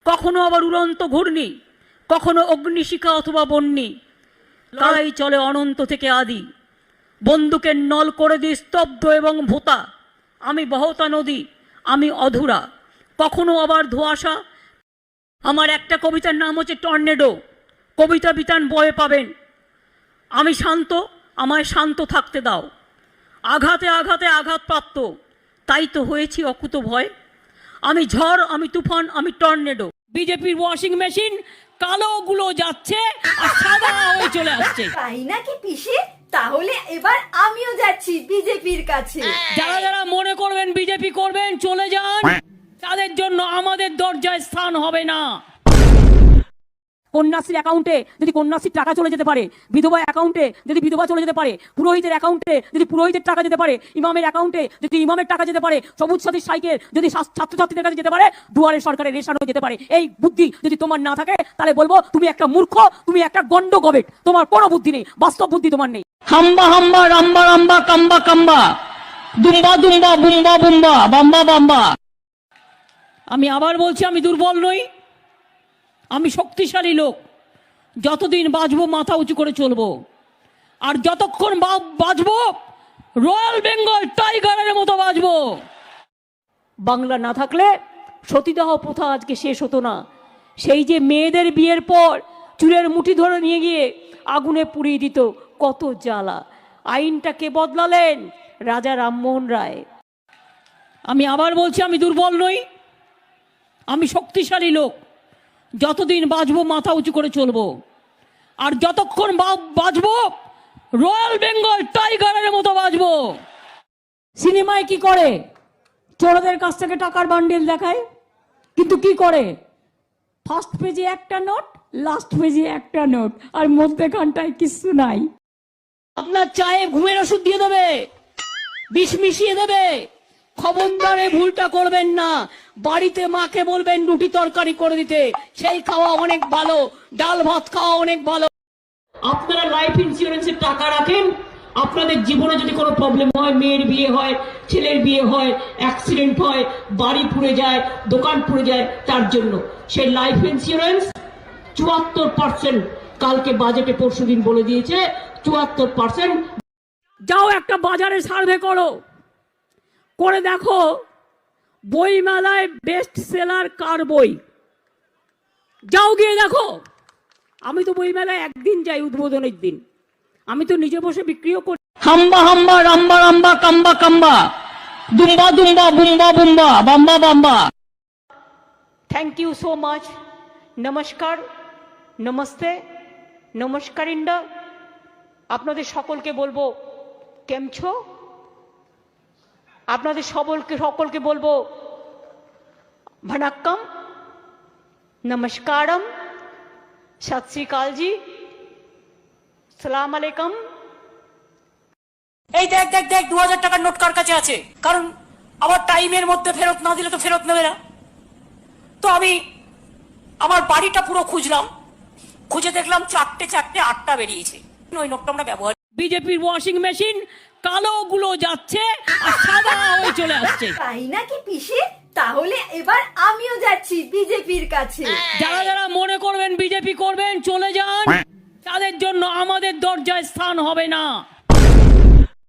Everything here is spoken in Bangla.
কখনো আবার উড়ন্ত ঘূর্ণি, কখনো অগ্নিশিখা অথবা বন্যি। লড়াই চলে অনন্ত থেকে আদি। বন্দুকের নল করে দিই স্তব্ধ এবং ভোতা। আমি বহতা নদী, আমি অধুরা, কখনো আবার ধোঁয়াশা। আমার একটা কবিতার নাম হচ্ছে টর্নেডো। কবিতা বিতান বয়ে পাবেন। আমি শান্ত, আমায় শান্ত থাকতে দাও। আঘাতে আঘাতে আঘাতপ্রাপ্ত, তাই তো হয়েছি অকুত ভয়। আমি ঝড়, আমি তুফান, আমি টর্নেডো। বিজেপির ওয়াশিং মেশিন কালোগুলো যাচ্ছে আর সাদা হয়ে চলে আসছে। তাই নাকি পিসি? তাহলে এবার আমিও যাচ্ছি বিজেপির কাছে। যারা যারা মনে করবেন বিজেপি করবেন, চলে যান। তাদের জন্য আমাদের দরজায় স্থান হবে না। কন্যাশ্রীর অ্যাকাউন্টে যদি কন্যাশ্রীর টাকা চলে যেতে পারে, বিধবা অ্যাকাউন্টে যদি বিধবা চলে যেতে পারে, পুরোহিতের অ্যাকাউন্টে যদি পুরোহিতের টাকা যেতে পারে, ইমামের অ্যাকাউন্টে যদি ইমামের টাকা যেতে পারে, সবুজ সাথী সাইকেল যদি ছাত্রছাত্রীদের কাছে যেতে পারে, দুয়ারে সরকারের রেশনও যেতে পারে, এই বুদ্ধি যদি তোমার না থাকে তাহলে বলবো তুমি একটা মূর্খ, তুমি একটা গন্ড গবেট। তোমার কোনো বুদ্ধি নেই, বাস্তব বুদ্ধি তোমার নেই। হাম্বা হাম্বা রাম্বা রাম্বা কাম্বা কাম্বা, দুম্বা দুম্বা বুম্বা বুম্বা বাম্বা বাম্বা। আমি আবার বলছি, আমি দুর্বল নই, আমি শক্তিশালী লোক। যতদিন বাঁচবো মাথা উঁচু করে চলবো, আর যতক্ষণ বাঁচবো রয়্যাল বেঙ্গল টাইগারের মতো বাঁচবো। বাংলা না থাকলে সতীদাহ প্রথা আজকে শেষ হতো না। সেই যে মেয়েদের বিয়ের পর চুলের মুঠি ধরে নিয়ে গিয়ে আগুনে পুড়িয়ে দিত, কত জ্বালা। আইনটা কে বদলালেন? রাজা রামমোহন রায়। আমি আবার বলছি, আমি দুর্বল নই, আমি শক্তিশালী লোক। যতদিন বাঁচবো মাথা উঁচু করে চলবো, আর যতক্ষণ বাঁচবো রয়্যাল বেঙ্গল টাইগারের মতো বাঁচবো। সিনেমায় কি করে? চোরদের কাছ থেকে টাকার বান্ডেল দেখায়, কিন্তু কি করে? ফার্স্ট পেজে একটা নোট, লাস্ট পেজে একটা নোট, আর মধ্যখানটায় কিছু নাই। আপনার চায়ে ঘুমের ওষুধ দিয়ে দেবে, বিষ মিশিয়ে দেবে। খবরদারে ভুলটা করবেন না। বাড়িতে মাকে বলবেন রুটি তরকারি করে দিতে, সেই খাওয়া অনেক ভালো, ডাল ভাত খাওয়া অনেক ভালো। আপনারা লাইফ ইন্স্যুরেন্সের টাকা রাখেন, আপনাদের জীবনে যদি কোনো প্রবলেম হয়, মেয়ের বিয়ে হয়, ছেলের বিয়ে হয়, অ্যাক্সিডেন্ট হয়, বাড়ি পুড়ে যায়, দোকান পুড়ে যায়, তার জন্য সেই লাইফ ইন্স্যুরেন্স 74%। কালকে বাজেটে পরশুদিন বলে দিয়েছে 74%। যাও একটা বাজারে সার্ভে করো, করে দেখো বই মেলায় বেস্ট সেলার কার বই। যাও গিয়ে দেখো। আমি তো বই মেলায় একদিন যাই, উদ্বোধনের দিন। আমি তো নিজে বসে বিক্রিও করি। হাম্বা হাম্বা রাম্বা রাম্বা কাম্বা কাম্বা, দুম্বা দুম্বা বুম্বা বুম্বা বাম্বা বাম্বা। Thank you so much. নমস্কার, নমস্তে, নমস্কার ইন্ডা। আপনাদের সকলকে বলবো কেমছো। আপনাদের সকলকে বলবো ভনাক্কাম, নমস্কারম, সত শ্রী আকাল জি, সালাম আলাইকুম। এই দেখ দেখ দেখ 2000 টাকার নোট কার কাছে আছে? কারণ আবার টাইমের মধ্যে ফেরত না দিলে তো ফেরত নেবে না। তো আমি আমার বাড়িটা পুরো খুঁজলাম, খুঁজে দেখলাম 4টে 8টা বেরিয়েছে। ওই নোটটা আমরা ব্যবহার। বিজেপির ওয়াশিং মেশিন কালোগুলো যাচ্ছে আর সাদা হয়ে চলে আসছে। তাই নাকি পিসি? তাহলে এবার আমিও যাচ্ছি বিজেপির কাছে। যারা যারা মনে করবেন বিজেপি করবেন, চলে যান। তাদের জন্য আমাদের দরজায় স্থান হবে না।